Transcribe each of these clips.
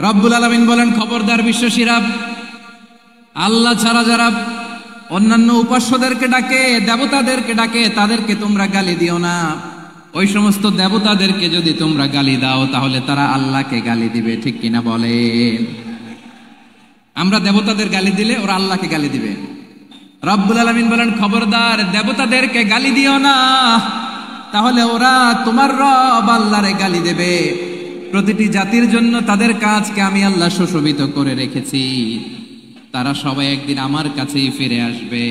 রব্বুল আলামিন বলেন, খবরদার বিশ্বাসীরা, আল্লাহ ছাড়া যারা অন্যান্য উপাস্যদেরকে ডাকে, দেবতাদেরকে ডাকে, তাদেরকে তোমরা গালি দিও না। ওই সমস্ত দেবতাদেরকে যদি তোমরা গালি দাও তাহলে তারা আল্লাহকে গালি দিবে, ঠিক কিনা বলে? আমরা দেবতাদের গালি দিলে ওরা আল্লাহকে গালি দিবে। রব্বুল আলামিন বলেন, খবরদার দেবতাদেরকে গালি দিও না, তাহলে ওরা তোমার রব আল্লাহরে গালি দেবে। প্রতিটি জাতির জন্য তাদের কাজকে আমি আল্লাহ সুশোভিত করে রেখেছি, তারা সবাই একদিন আমার কাছেই ফিরে আসবে।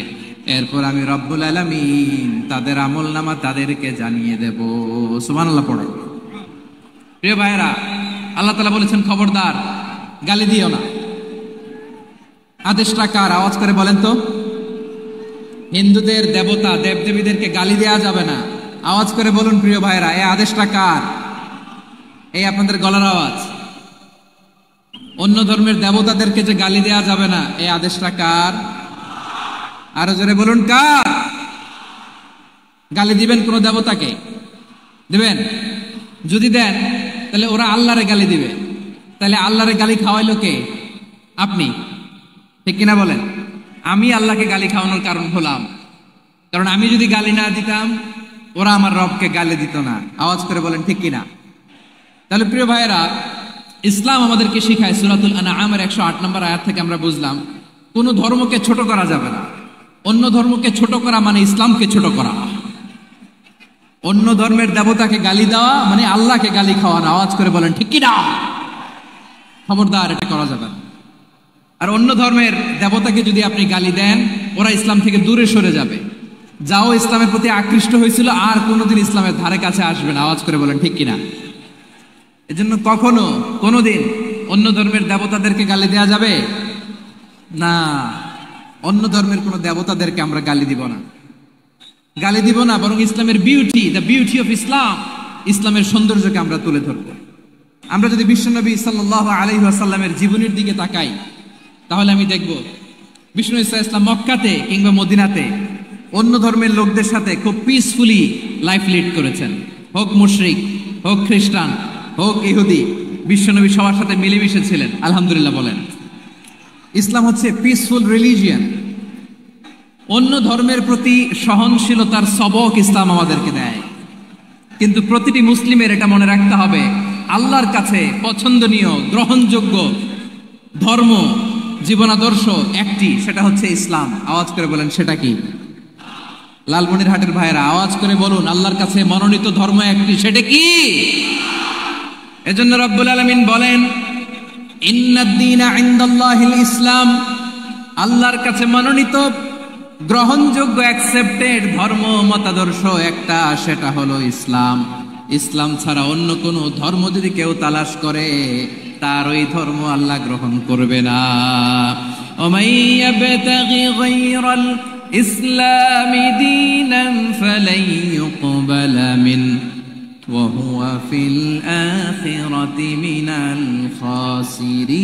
এরপর আমি রব্বুল আলামিন তাদের আমলনামা তাদেরকে জানিয়ে দেব। সুবহানাল্লাহ পড়ে। প্রিয় ভাইরা, আল্লাহ তাআলা বলেছেন খবরদার গালি দিও না। আদেশটা কার? আওয়াজ করে বলেন তো। হিন্দুদের দেবতা দেবদেবীদেরকে গালি দেওয়া যাবে না। আওয়াজ করে বলুন প্রিয় ভাইরা, এই আদেশটা কার? এই আপনাদের গলার আওয়াজ। অন্য ধর্মের দেবতাদেরকে যে গালি দেওয়া যাবে না, এই আদেশটা কার? আরো জোরে বলুন, কার? গালি দিবেন কোন দেবতাকে? দিবেন? যদি দেন তাহলে ওরা আল্লাহরে গালি দিবে। তাহলে আল্লাহরে গালি খাওয়াইলো কে? আপনি, ঠিক কিনা বলেন? আমি আল্লাহকে গালি খাওয়ানোর কারণ হলাম, কারণ আমি যদি গালি না দিতাম ওরা আমার রবকে গালি দিত না। আওয়াজ করে বলেন ঠিক কিনা? তাহলে প্রিয় ভাইয়েরা, ইসলাম আমাদেরকে শিখায়, সূরাতুল আনআমের 108 নম্বর আয়াত থেকে আমরা বুঝলাম কোন ধর্মকে ছোট করা যাবে না। অন্য ধর্মকে ছোট করা মানে ইসলামকে ছোট করা। অন্য ধর্মের দেবতাকে গালি দেওয়া মানে আল্লাহকে গালি খাওয়ানো। আওয়াজ করে বলেন ঠিক কিনা? খবরদার, এটা করা যাবে না। আর অন্য ধর্মের দেবতাকে যদি আপনি গালি দেন, ওরা ইসলাম থেকে দূরে সরে যাবে। যাও ইসলামের প্রতি আকৃষ্ট হয়েছিল আর কোনোদিন ইসলামের ধারে কাছে আসবে না। আওয়াজ করে বলেন ঠিক কিনা? এজন্য কখনো কোনোদিন অন্য ধর্মের দেবতাদেরকে গালি দেওয়া যাবে না। অন্য ধর্মের কোন দেবতাদেরকে আমরা গালি দিব না, গালি দিব না, বরং ইসলামের beauty, the beauty of Islam, ইসলামের সৌন্দর্যকে আমরা তুলে ধরব। আমরা যদি বিশ্বনবী সাল্লাল্লাহু আলাইহি ওয়াসাল্লামের জীবনের দিকে তাকাই তাহলে আমি দেখব বিষ্ণু ইসলাম মক্কাতে কিংবা মদিনাতে অন্য ধর্মের লোকদের সাথে খুব পিসফুলি লাইফ লিড করেছেন। হোক মুশরিক, হোক খ্রিস্টান, হোক ইহুদি, বিশ্বনবী সবার সাথে মিলেমিশে ছিলেন। আলহামদুলিল্লাহ বলেন। ইসলাম হচ্ছে পিসফুল রিলিজিয়ান। অন্য ধর্মের প্রতি সহনশীলতার সবক ইসলাম আমাদেরকে দেয়। কিন্তু প্রতিটি মুসলিমের এটা মনে রাখতে হবে, আল্লাহর কাছে পছন্দনীয় গ্রহণযোগ্য ধর্ম জীবনাদর্শ একটি, সেটা হচ্ছে ইসলাম। আওয়াজ করে বলেন সেটা কি? লালমনিরহাটের ভাইয়েরা আওয়াজ করে বলুন, আল্লাহর কাছে মনোনীত ধর্ম একটি, সেটা কি? এজন্য রব্বুল আলামিন বলেন, ইন্নাদ-দীনা ইনদাল্লাহিল ইসলাম, আল্লাহর কাছে মনোনীত গ্রহণযোগ্য অ্যাকসেপ্টেড ধর্ম মতাদর্শ একটা, সেটা হলো ইসলাম। ইসলাম ছাড়া অন্য কোন ধর্ম যদি কেউ তালাশ করে তার ওই ধর্ম আল্লাহ গ্রহণ করবে না। ওমাইয়াবতাগি গায়রাল ইসলামি দীনান ফালাই ইউকবালা মিন ওয়া হুয়া ফিল আখিরাতি মিনাল খাসিরিন।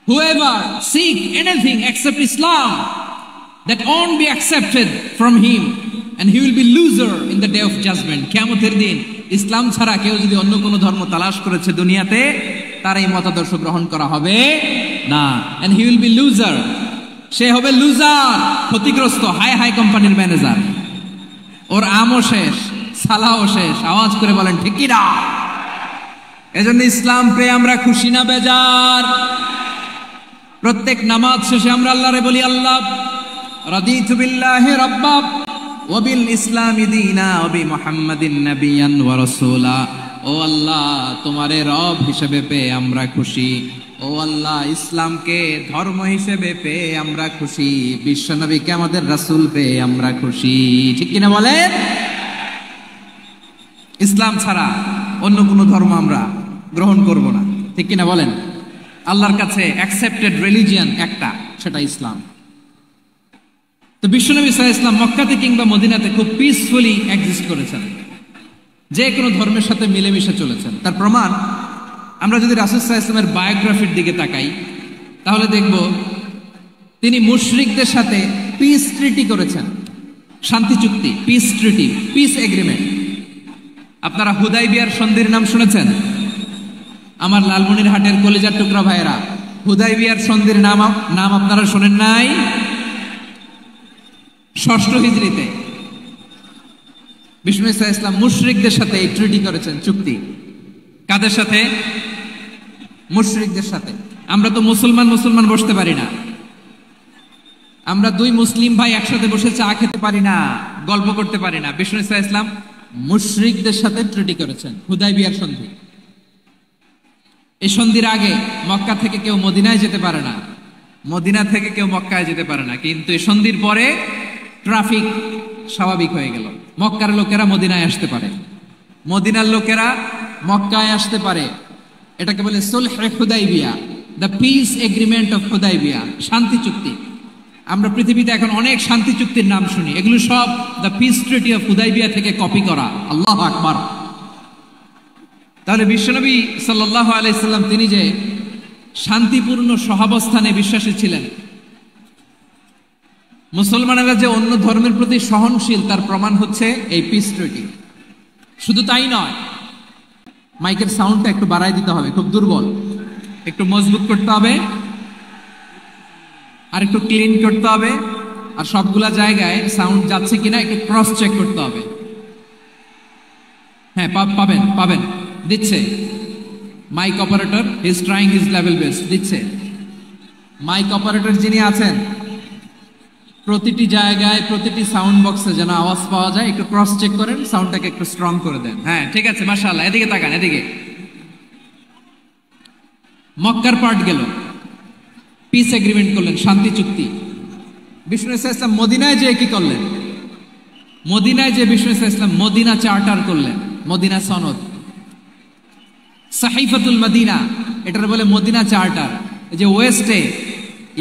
Whoever seek anything except Islam, that won't be accepted from him, and he will be loser in the day of judgment. কিয়ামতের দিন ইসলাম ছাড়া কেউ যদি অন্য কোনো ধর্ম তালাশ করেছে দুনিয়াতে, তার এই মতাদর্শ গ্রহণ করা হবে না। and he will be loser, সে হবে লুজার, ক্ষতিগ্রস্ত, হাই হাই কোম্পানির ম্যানেজার। ওর আমও শেষ, সালাও শেষ। আওয়াজ করে বলেন ঠিক কি না? এজন্য ইসলাম পেয়ে আমরা খুশি না বেজার? প্রত্যেক নামাজ শেষে আমরা আল্লাহরে বলি, আল্লাহ রাদিতু বিল্লাহি রাব্বা ওয়া বিল ইসলামি দীনা ওয়া বি মুহাম্মাদিন নাবিয়ান ওয়া রাসূলা। ও আল্লাহ, তোমারে রব হিসেবে পেয়ে আমরা খুশি। ও আল্লাহ, ইসলামকে ধর্ম হিসেবে পেয়ে আমরা খুশি। বিশ্বনবীকে আমাদের রাসূল পেয়ে আমরা খুশি। ঠিক কিনা বলেন? ইসলাম ছাড়া অন্য কোনো ধর্ম আমরা গ্রহণ করব না। ঠিক কিনা বলেন? আল্লাহর কাছে অ্যাকসেপ্টেড রিলিজিয়ান একটা, সেটা ইসলাম। তো বিশ্বনবী সাল্লাল্লাহু আলাইহি ওয়াসাল্লাম মক্কাতে কিংবা মদিনাতে খুব পিসফুলি এক্সিস্ট করেছেন, যে কোনো ধর্মের সাথে মিলেমিশে চলেছেন। তার প্রমাণ আমরা যদি রাসূল সাল্লাল্লাহু আলাইহি ওয়াসাল্লামের বায়োগ্রাফির দিকে তাকাই তাহলে দেখব তিনি মুশরিকদের সাথে পিস ট্রিটি করেছেন, শান্তি চুক্তি, পিস ট্রিটি, পিস এগ্রিমেন্ট। আপনারা হুদাইবিয়ার সন্ধির নাম শুনেছেন? আমার লালমনিরহাটের কলিজার টুকরা ভাইয়েরা, হুদাইবিয়ার সন্ধির নাম আপনারা শোনেন নাই? ষষ্ঠ হিজরিতে বিষ্ণু ঈসা ইসলাম মুশরিকদের সাথে এই ট্রিটি করেছেন, চুক্তি। কাদের সাথে? মুশরিকদের সাথে। আমরা তো মুসলমান বসতে পারি না, আমরা দুই মুসলিম ভাই একসাথে বসে চা খেতে পারি না, গল্প করতে পারি না। বিষ্ণু ঈসা ইসলাম মুশরিকদের সাথে ট্রিটি করেছেন, হুদাইবিয়ার সন্ধি। এই সন্ধির আগে মক্কা থেকে কেউ মদিনায় যেতে পারে না, মদিনা থেকে কেউ মক্কায় যেতে পারে না। কিন্তু এই সন্ধির পরে ট্রাফিক স্বাভাবিক হয়ে গেল, মক্কার লোকেরা মদিনায় আসতে পারে, মদিনার লোকেরা মক্কায় আসতে পারে। এটাকে বলে সুলহ Hudaibiya, the peace agreement of Hudaibiya, শান্তি চুক্তি। আমরা পৃথিবীতে এখন অনেক শান্তি চুক্তির নাম শুনি, এগুলো সব the piece treaty of Hudaibiya থেকে কপি করা। আল্লাহু আকবার। তাহলে বিশ্বনবী সাল্লাল্লাহু আলাইহি সাল্লাম তিনি যে শান্তিপূর্ণ সহাবস্থানে বিশ্বাসী ছিলেন, মুসলমানেরা যে অন্য ধর্মের প্রতি সহনশীল তার প্রমাণ হচ্ছে এই পিস ট্রিটি। শুধু তাই নয়, মাইকের সাউন্ডটা একটু বাড়াই দিতে হবে, খুব দুর্বল, একটু মজবুত করতে হবে, আর একটু ক্লিন করতে হবে, আর সবগুলা জায়গায় সাউন্ড যাচ্ছে কিনা একটু ক্রস চেক করতে হবে। হ্যাঁ, পাবেন দিচ্ছে mic operator, is trying his level best, দিচ্ছে। মাইক অপারেটর যিনি আছেন, প্রতিটি জায়গায় প্রতিটি সাউন্ড বক্সে যেন আওয়াজ পাওয়া যায়, একটু ক্রস চেক করেন, সাউন্ডটাকে একটু স্ট্রং করে দেন। হ্যাঁ, ঠিক আছে, মাশাআল্লাহ। এদিকে তাকান, এদিকে। মক্কার পার্ট গেল, পিস এগ্রিমেন্ট করলেন, শান্তি চুক্তি। বিষ্ণু ঈসা ইসলাম মদিনায় যে কি করলেন? মদিনায় যে বিষ্ণু ঈসা ইসলাম মদিনা চার্টার করলেন, মদিনা সনদ, সাহিফাতুল মদিনা, এটার বলে মদিনা চার্টার। যে ওয়েস্টে,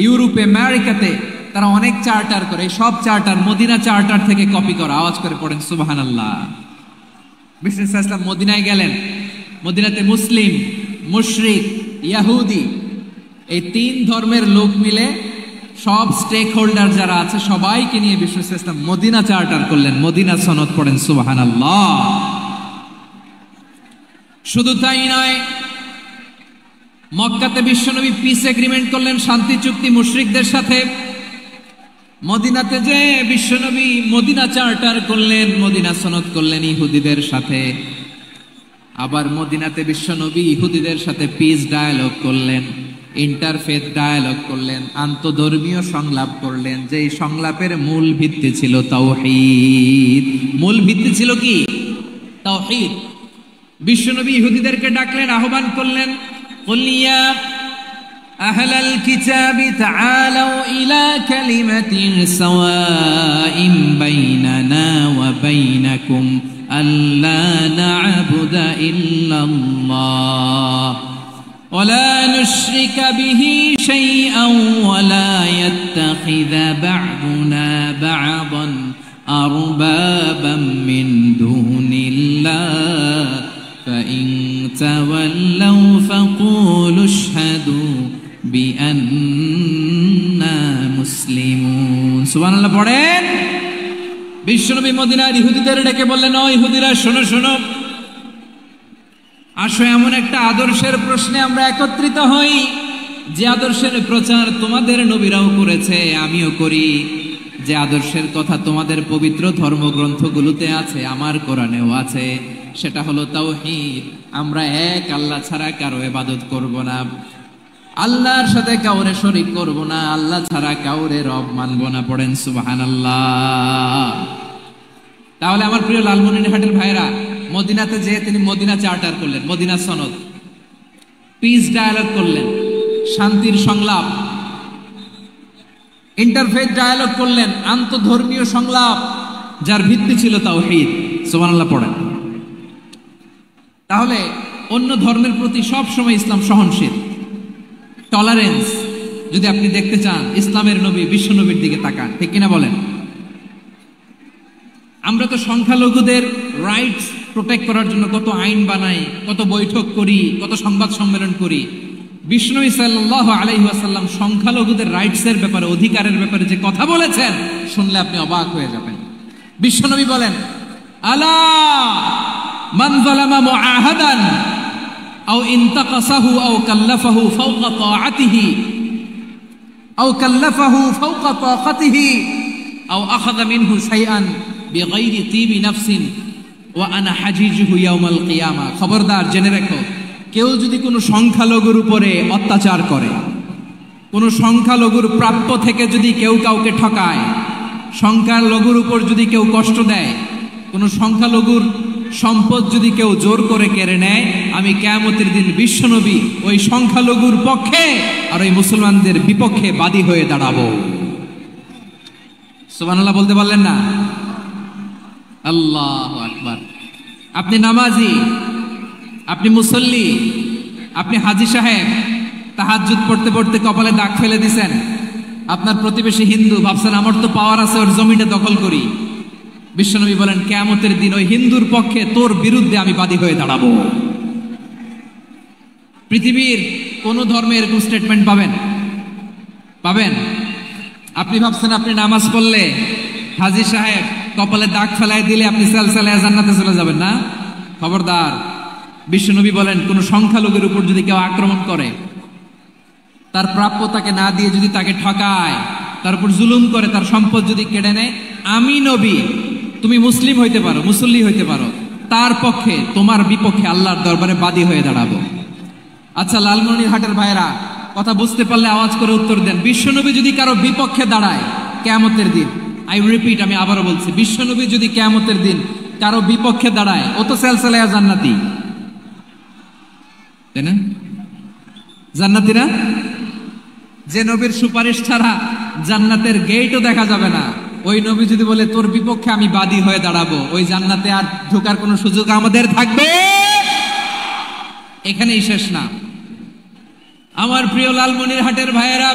ইউরোপে, আমেরিকাতে তারা অনেক চার্টার করে, সব চার্টার মদিনা চার্টার থেকে কপি করা। আওয়াজ করে পড়েন সুবহানাল্লাহ। বিষ্ণু ঈসা ইসলাম মদিনায় গেলেন, মদিনাতে মুসলিম, মুশরিক, ইহুদি, এই তিন ধর্মের লোক মিলে সব স্টেক হোল্ডার যারা আছে সবাইকে নিয়ে বিষ্ণু ঈসা ইসলাম মদিনা চার্টার করলেন, মদিনা সনদ। পড়েন সুবহানাল্লাহ। শুধু তাই নয়, মক্কাতে বিশ্বনবী পিস এগ্রিমেন্ট করলেন, শান্তি চুক্তি মুশরিকদের সাথে। মদিনাতে যে বিশ্বনবী মদিনা চার্টার করলেন, মদিনা সনদ করলেন ইহুদিদের সাথে। আবার মদিনাতে বিশ্বনবী ইহুদিদের সাথে পিস ডায়ালগ করলেন, ইন্টারফেথ ডায়ালগ করলেন, আন্তধর্মীয় সংলাপ করলেন, যেই সংলাপের মূল ভিত্তি ছিল তাওহীদ। মূল ভিত্তি ছিল কি? তাওহীদ। বিশ্বনবী ইহুদিদেরকে ডাকলেন, আহ্বান করলেন, কুল ইয়া আহলাল কিতাবি তাআলাউ ইলা কালিমাতিন সাওয়াইন বাইনানা ওয়া বাইনাকুম আল্লা না'বুদা ইল্লাল্লাহ ওয়া লা নুশরিকা বিহি শাইআন ওয়া লা ইয়াত্তাখিযা বা'দুনা বা'দান আরবাবাম মিন দুনিল্লাহ فإن تولوا فقولوا اشهدوا بأننا مسلمون। সুবহানাল্লাহ পড়েন। বিশ্বনবী মদিনার ইহুদিদের ডেকে বললেন, ও ইহুদিরা, শোনো শোনো, আসো এমন একটা আদর্শের প্রশ্নে আমরা একত্রিত হই, যে আদর্শের প্রচার তোমাদের নবীরাও করেছে, আমিও করি, যে আদর্শের কথা তোমাদের পবিত্র ধর্মগ্রন্থগুলোতে আছে, আমার কোরআনেও আছে। সেটা হলো তাওহীদ। আমরা এক আল্লাহ ছাড়া কারো ইবাদত করব না, আল্লাহর সাথে কাউরে শরীক করব না, আল্লাহ ছাড়া কাউরে রব মানব না। পড়েন সুবহানাল্লাহ। তাহলে আমার প্রিয় লালমনিরহাটের ভাইরা, মদিনাতে যে তিনি মদিনা চার্টার করলেন, মদিনা সনদ, পিস ডায়ালগ করলেন, শান্তির সংলাপ, ইন্টারফেথ ডায়ালগ করলেন, আন্তধর্মীয় সংলাপ, যার ভিত্তি ছিল তাওহীদ। সুবহানাল্লাহ পড়েন। তাহলে অন্য ধর্মের প্রতি সব সময় ইসলাম সহনশীল, টলারেন্স। যদি আপনি দেখতে চান, ইসলামের নবী বিশ্ব নবীর দিকে তাকান, ঠিক কিনা বলেন? আমরা তো সংখ্যালঘুদের রাইটস প্রোটেক্ট করার জন্য কত আইন বানাই, কত বৈঠক করি, কত সংবাদ সম্মেলন করি। বিষ্ণু সাল্লাল্লাহু আলাইহি ওয়াসাল্লাম সংখ্যালঘুদের রাইটসের ব্যাপারে, অধিকারের ব্যাপারে যে কথা বলেছেন, শুনলে আপনি অবাক হয়ে যাবেন। বিশ্বনবী বলেন, আলা মান যালামা মুআহাদান আও ইনতাকাসাহু আও কাল্লাফাহু ফাওকা তাআতিহি আও কাল্লাফাহু ফাওকা তাকাতিহি আও আখাযা মিনহু শাইআন বিগাইরি তিবি নাফসিন ওয়া আনা হাজিজুহু ইয়াউমাল কিয়ামা। খবরদার, জেনে রেখো, কেউ যদি কোনো সংখ্যালঘুর উপরে অত্যাচার করে, কোনো সংখ্যালঘুর প্রাপ্য থেকে যদি কেউ কাউকে ঠকায়, সংখ্যালঘুর উপর যদি কেউ কষ্ট দেয়, কোনো সংখ্যালঘুর সম্পদ যদি কেউ জোর করে কেড়ে নেয়, আমি কিয়ামতের দিন বিশ্বনবী ওই সংখ্যালঘুর পক্ষে আর ওই মুসলমানদের বিপক্ষে বাদী হয়ে দাঁড়াবো। সুবহানাল্লাহ বলতে পারলেন না? আল্লাহু আকবার। আপনি নামাজি, আপনি মুসল্লি, আপনি হাজী সাহেব, তাহাজ্জুদ পড়তে পড়তে কপালে দাগ ফেলে দিছেন, আপনার প্রতিবেশী হিন্দু, ভাবছেন আমার তো পাওয়ার আছে, ওর জমিটা দখল করি। বিশ্বনবী বলেন কিয়ামতের দিন ওই হিন্দুর পক্ষে তোর বিরুদ্ধে আমি বাদী হয়ে দাঁড়াবো। পৃথিবীর কোন ধর্মে এরকম স্টেটমেন্ট পাবেন? পাবেন? আপনি ভাবছেন আপনি নামাজ পড়লে হাজী সাহেব কপালে দাগ ফেলায় দিলে আপনি সালসালায় জান্নাতে চলে যাবেন না? খবরদার। বিশ্বনবী বলেন কোন সংখ্যালঘুর উপর যদি কেউ আক্রমণ করে, তার প্রাপ্য তাকে না দিয়ে যদি তাকে ঠকায়, তার উপর জুলুম করে, তার সম্পদ যদি কেড়ে নেয়, আমি নবী, তুমি মুসলিম হইতে পারো, মুসল্লি হইতে পারো, তার পক্ষে তোমার বিপক্ষে আল্লাহর দরবারে বাদী হয়ে দাঁড়াবো। আচ্ছা লালমনিরহাটের ভাইরা, কথা বুঝতে পারলে আওয়াজ করে উত্তর দেন। বিশ্বনবী যদি কারো বিপক্ষে দাঁড়ায় কিয়ামতের দিন, আই রিপিট, আমি আবারও বলছি, বিশ্বনবী যদি কিয়ামতের দিন কারো বিপক্ষে দাঁড়ায়, ও তো সেলসালায়া জান্নাতি, তাই না? জান্নাতি না? যে নবীর সুপারিশ ছাড়া জান্নাতের গেটও দেখা যাবে না, ওই নবী যদি বলে তোর বিপক্ষে আমি বাদী হয়ে দাঁড়াবো, ওই জান্নাতে আর ঢোকার কোনো সুযোগ আমাদের থাকবে? এখানেই শেষ না আমার প্রিয় লালমনিরহাটের ভাইয়েরা,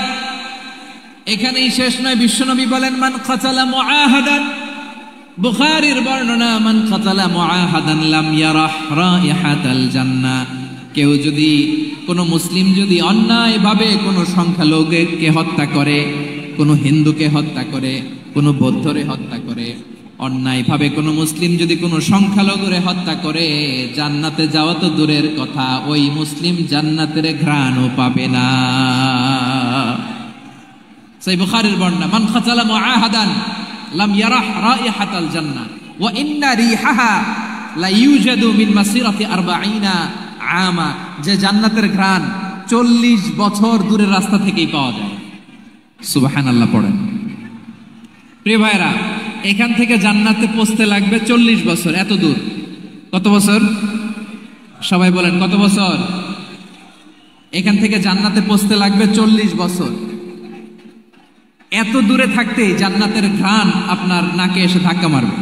এখানেই শেষ নয়। বিশ্বনবী বলেন মান কাতালা মুআহাদান, বুখারীর বর্ণনা, মান কাতালা মুআহাদান লাম ইয়ারাহ রাইহাতাল জান্নাহ। কেউ যদি, কোনো মুসলিম যদি অন্যায়ভাবে কোনো সংখ্যালঘুকে হত্যা করে, কোনো হিন্দুকে হত্যা করে, কোনো বৌদ্ধরে হত্যা করে, অন্যায়ভাবে কোনো মুসলিম যদি কোনো সংখ্যালঘুরে হত্যা করে, জান্নাতে যাওয়া তো দূরের কথা, ওই মুসলিম জান্নাতের ঘ্রাণও পাবে না। সেই বুখারীর বর্ণনা, মান কাতালা মুআহাদান লাম ইয়ারাহ রাইহাতাল জান্নাহ ওয়া ইন্না রিহাহা লা ইউজাদু মিন মাসিরাতি 40 আমা। যে জান্নাতের ঘ্রাণ 40 বছর দূরের রাস্তা থেকেই পাওয়া যায়। সুবহানাল্লাহ পড়েন। প্রিয় ভাইরা, এখান থেকে জান্নাতে পৌঁছতে লাগবে 40 বছর। এত দূর, কত বছর? সবাই বলেন কত বছর? এখান থেকে জান্নাতে পৌঁছতে লাগবে 40 বছর। এত দূরে থাকতেই জান্নাতের ঘ্রাণ আপনার নাকে এসে ধাক্কা মারবে।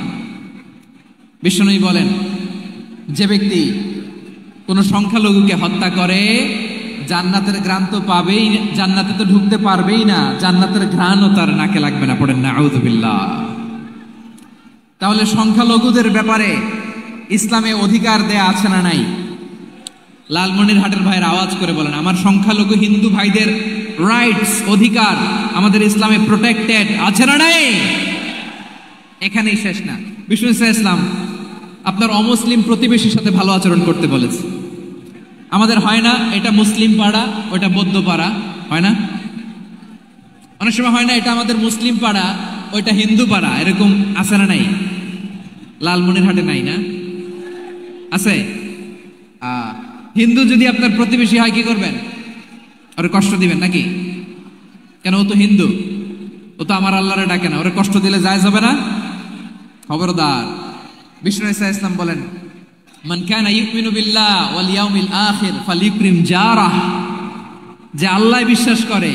বিশ্বনবী বলেন যে ব্যক্তি কোন সংখ্যালঘুকে হত্যা করে, জান্নাতের ঘ্রাণ তো পাবেই, জান্নাতে তো ঢুকতে পারবেই না, জান্নাতের ঘ্রাণও তার নাকে লাগবে না। পড়েন না আউযুবিল্লাহ। তাহলে সংখ্যালঘুদের ব্যাপারে ইসলামে অধিকার দেয়া আছে না নাই? লালমনিরহাটের ভাইয়ের আওয়াজ করে বলেন, আমার সংখ্যালঘু হিন্দু ভাইদের রাইটস, অধিকার আমাদের ইসলামে প্রোটেক্টেড আছে না নাই? এখানেই শেষ না। বিষ্ণু ইসলাম আপনার অমুসলিম প্রতিবেশীর সাথে ভালো আচরণ করতে বলেছে। আমাদের হয় না এটা মুসলিম পাড়া, ওটা বৌদ্ধ পাড়া, হয় না? অনেক সময় হয় না এটা আমাদের মুসলিম পাড়া, ওইটা হিন্দু পাড়া, এরকম আছে না নাই? লালমনিরহাটে নাই না? আছে? হিন্দু যদি আপনার প্রতিবেশী হয় কি করবেন? ওরে কষ্ট দিবেন নাকি? কেন? ও তো হিন্দু, ও তো আমার আল্লাহরে ডাকে না, ওরে কষ্ট দিলে জায়েজ হবে না? খবরদার। বিষ্ণু ইসলাম বলেন মান কানা ইউমিনু বিল্লাহ ওয়াল ইয়াউমিল আখির ফালিউকরিম জারাহ। যে আল্লাহ বিশ্বাস করে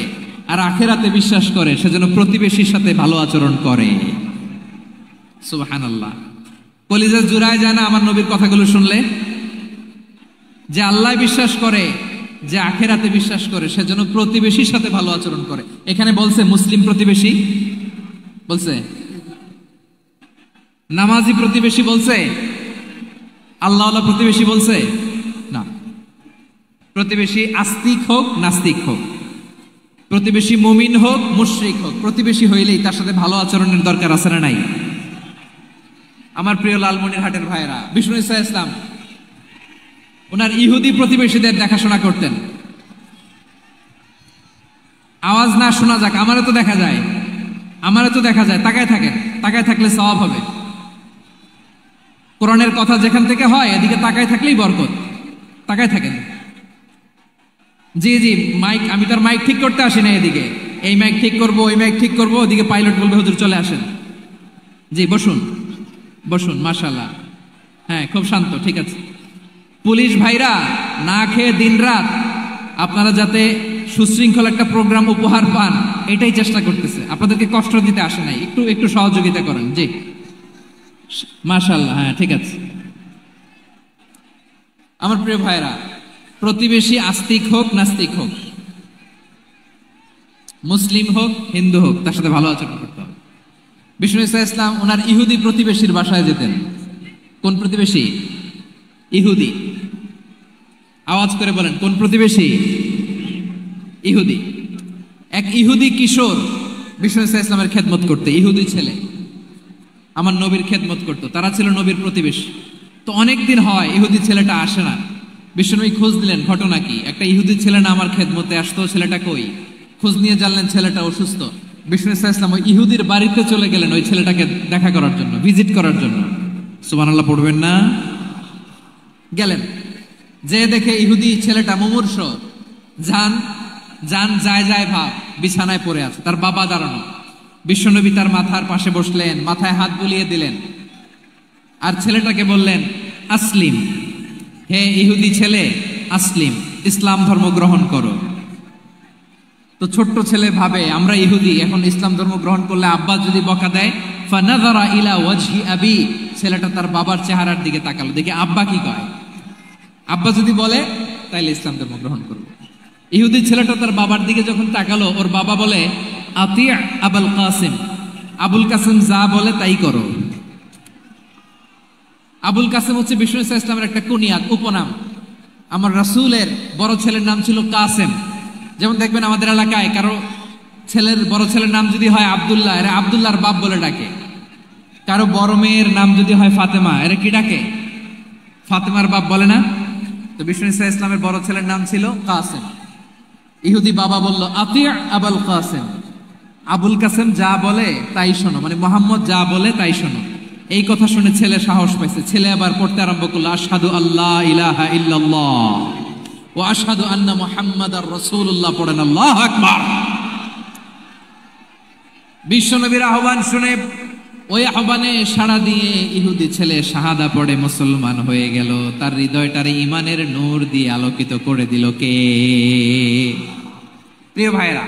আর আখিরাতে বিশ্বাস করে, সেজন্য প্রতিবেশীর সাথে ভালো আচরণ করে। সুবহানাল্লাহ। কলিজা জুড়ায় যায় না আমার নবীর কথাগুলো শুনলে? যে আল্লাহ বিশ্বাস করে, যে আখিরাতে বিশ্বাস করে, সেজন্য প্রতিবেশীর সাথে ভালো আচরণ করে। এখানে বলছে মুসলিম প্রতিবেশী বলছে, নামাজি প্রতিবেশী বলছে, আল্লাহওয়ালা প্রতিবেশী বলছে না। প্রতিবেশী আস্তিক হোক নাস্তিক হোক, প্রতিবেশী মুমিন হোক মুশরিক হোক, প্রতিবেশী হইলেই তার সাথে ভালো আচরণের দরকার আছে না নাই? আমার প্রিয় লালমনিরহাটের ভাইয়েরা, বিষ্ণু ইসা ইসলাম ওনার ইহুদি প্রতিবেশীদের দেখাশোনা করতেন। আওয়াজ না শোনা যাক, আমারও তো দেখা যায়, তাকায় থাকেন, তাকায় থাকলে সওয়াব হবে। কোরআনের কথা যেখান থেকে হয় এদিকে তাকায় থাকলেই বরকত। তাকায় থাকেন। জি জি, মাইক, আমি তার মাইক ঠিক করতে আসি না এদিকে, এই মাইক ঠিক করবো, ওই মাইক ঠিক করবো, ওদিকে পাইলট বলবে হুজুর চলে আসেন। জি বসুন বসুন, মাশাআল্লাহ, হ্যাঁ খুব শান্ত, ঠিক আছে। পুলিশ ভাইরা না খেয়ে দিনরাত আপনারা যাতে সুশৃঙ্খল একটা প্রোগ্রাম উপহার পান এটাই চেষ্টা করতেছে, আপনাদেরকে কষ্ট দিতে আসে নাই, একটু একটু সহযোগিতা করেন। জি মাশাআল্লাহ, হ্যাঁ ঠিক আছে। আমার প্রিয় ভাইরা, প্রতিবেশী আস্তিক হোক নাস্তিক হোক, মুসলিম হোক হিন্দু হোক, তার সাথে ভালো আচরণ করতে হবে। বিষ্ণু ইসা ইসলাম ওনার ইহুদি প্রতিবেশীর বাসায় যেতেন। কোন প্রতিবেশী? ইহুদি। আওয়াজ করে বলেন, কোন প্রতিবেশী? ইহুদি। এক ইহুদি কিশোর বিষ্ণু ইসা ইসলামের খেদমত করতে, ইহুদি ছেলে আমার নবীর খেদমত করতো, তারা ছিল নবীর প্রতিবেশী। তো অনেক দিন হয় ইহুদি ছেলেটা আসে না। বিশ্বনবী খোঁজ দিলেন, ঘটনা কি? একটা ইহুদি ছেলে না আমার খেদমতে আসতো, ছেলেটা কই? খোঁজ নিয়ে জানলেন ছেলেটা অসুস্থ। বিষ্ণু ইসা ইসলাম ওই ইহুদির বাড়িতে চলে গেলেন ওই ছেলেটাকে দেখা করার জন্য, ভিজিট করার জন্য। সুবহানাল্লাহ পড়বেন না? গেলেন, যে দেখে ইহুদি ছেলেটা মুমূর্ষ, জান জান যায় যায় ভাব, বিছানায় পড়ে আছে, তার বাবা দাঁড়ানো। বিশ্বনবী তার মাথার পাশে বসলেন, মাথায় হাত বুলিয়ে দিলেন, আর ছেলেটাকে বললেন আসলিম, হে ইহুদি ছেলে আসলিম, ইসলাম ধর্ম গ্রহণ করো। তো ছোট্ট ছেলে ভাবে আমরা ইহুদি, এখন ইসলাম ধর্ম গ্রহণ করলে আব্বা যদি বকা দেয়, ফানাযারা ইলা ওয়াজহি আবি, ছেলেটা তার বাবার চেহারার দিকে তাকালো, দেখে আব্বা কি কয়। আব্বা যদি বলে তাইলে ইসলাম ধর্ম গ্রহণ করব। ইহুদি ছেলেটা তার বাবার দিকে যখন তাকালো, ওর বাবা বলে আতিয়া আবুল কাসিম, আবুল কাসিম যা বলে তাই করো। আবুল কাসিম হচ্ছে বিষ্ণু ইসা ইসলামের একটা কুনিয়াত, উপনাম। আমার রাসূলের বড় ছেলের নাম ছিল কাসেম। যেমন দেখবেন আমাদের এলাকায় কারো ছেলের বড় ছেলের নাম যদি হয় আব্দুল্লাহ, এরা আব্দুল্লাহর বাপ বলে ডাকে। কারো বড় মেয়ের নাম যদি হয় ফাতেমা, এরা কি ডাকে? ফাতেমার বাপ বলে না? তো বিষ্ণু ইসা ইসলামের বড় ছেলের নাম ছিল কাসেম। ইহুদি বাবা বলল আতিয়া আবুল কাসেম, আবুল কাসেম যা বলে তাই শোনো, মানে মোহাম্মদ যা বলে তাই শোনো। এই কথা শুনে ছেলে সাহস পাইছে, ছেলে আবার পড়তে আরম্ভ করলো আশহাদু আল্লাহ ইলাহা ইল্লাল্লাহ ওয়া আশহাদু আন্না মুহাম্মাদার রাসূলুল্লাহ, পড়েন আল্লাহু আকবার। বিশ্বনবীর আহ্বান শুনে ওই আহ্বানে সাড়া দিয়ে ইহুদি ছেলে শাহাদা পড়ে মুসলমান হয়ে গেল। তার হৃদয়টারে ঈমানের নূর দিয়ে আলোকিত করে দিল কে? প্রিয় ভাইরা,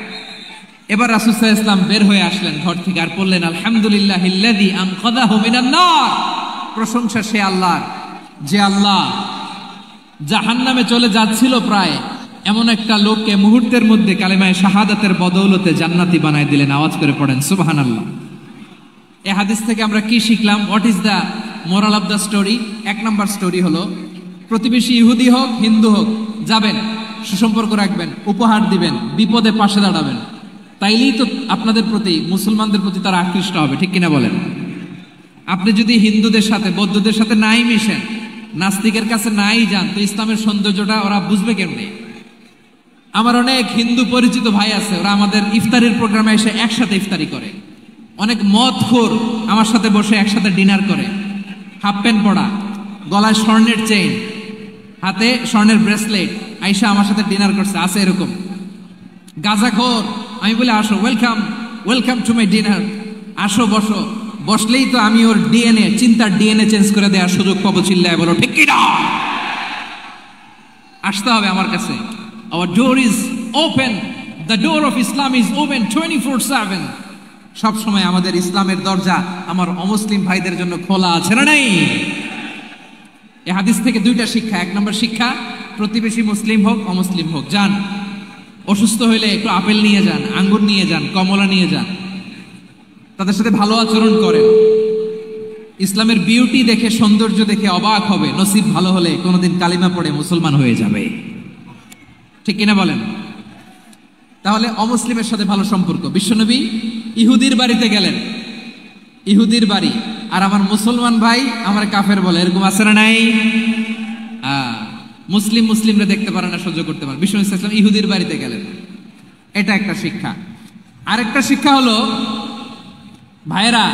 এবার রাসূল সাল্লাল্লাহু আলাইহি ওয়াসাল্লাম বের হয়ে আসলেন ঘর থেকে, আর বললেন আলহামদুলিল্লাহিল্লাযী আনকাযাহু মিনান নার, প্রশংসা সে আল্লাহর যে আল্লাহ জাহান্নামে চলে যাচ্ছিল প্রায় এমন একটা লোককে মুহূর্তের মধ্যে কালেমায়ে শাহাদাতের বদৌলতে জান্নাতি বানায় দিলেন। আওয়াজ করে পড়েন সুবহানাল্লাহ। এই হাদিস থেকে আমরা কি শিখলাম? What is the moral of the story? এক নম্বর স্টোরি হলো, প্রতিবেশী ইহুদি হোক হিন্দু হোক, যাবেন, সুসম্পর্ক রাখবেন, উপহার দিবেন, বিপদে পাশে দাঁড়াবেন, তাইলেই তো আপনাদের প্রতি, মুসলমানদের প্রতি তারা আকৃষ্ট হবে, ঠিক কিনা বলেন? আপনি যদি হিন্দুদের সাথে বৌদ্ধদের সাথে নাই মিশেন, নাস্তিকের কাছে নাই যান, তো ইসলামের সৌন্দর্যটা ওরা বুঝবে কেমনে? আমার অনেক হিন্দু পরিচিত ভাই আছে, ওরা আমাদের ইফতারির প্রোগ্রামে এসে একসাথে ইফতারি করে। অনেক মদখোর আমার সাথে বসে একসাথে ডিনার করে, হাফ প্যান্ট পরা, গলায় স্বর্ণের চেইন, হাতে স্বর্ণের ব্রেসলেট, আইসা আমার সাথে ডিনার করছে, আছে এরকম। গাঁজাখোর, আমি বলি আসো, welcome welcome to my dinner, আসো বসো, বসলেই তো আমি ওর ডিএনএ, চিন্তার ডিএনএ চেঞ্জ করে দেওয়ার সুযোগ পাবো। চিল্লায় বলো ঠিক কি না? আসতে হবে আমার কাছে। Our door is open, the door of Islam is open 24/7। সব সময় আমাদের ইসলামের দরজা আমার অমুসলিম ভাইদের জন্য খোলা আছে না নাই? এই হাদিস থেকে দুইটা শিক্ষা। এক নম্বর শিক্ষা, প্রতিবেশী মুসলিম হোক অমুসলিম হোক, যান, অসুস্থ হইলে একটু আপেল নিয়ে যান, আঙ্গুর নিয়ে যান, কমলা নিয়ে যান, তাদের সাথে ভালো আচরণ করেন। ইসলামের বিউটি দেখে, সৌন্দর্য দেখে অবাক হবে, নসিব ভালো হলে কোনোদিন কালিমা পড়ে মুসলমান হয়ে যাবে, ঠিক কিনা বলেন? তাহলে অমুসলিমের সাথে ভালো সম্পর্ক। বিশ্বনবী ইহুদির বাড়িতে গেলেন, ইহুদির বাড়ি আর আমার মুসলমান ভাই আমার কাফের বলে, এরকম আছে না নাই? মুসলিমরা দেখতে পারে না, সহ্য করতে পারে। বিষ্ণু ইসলাম ইহুদির বাড়িতে গেলেন, এটা একটা শিক্ষা। আরেকটা শিক্ষা হলো, ভাইরা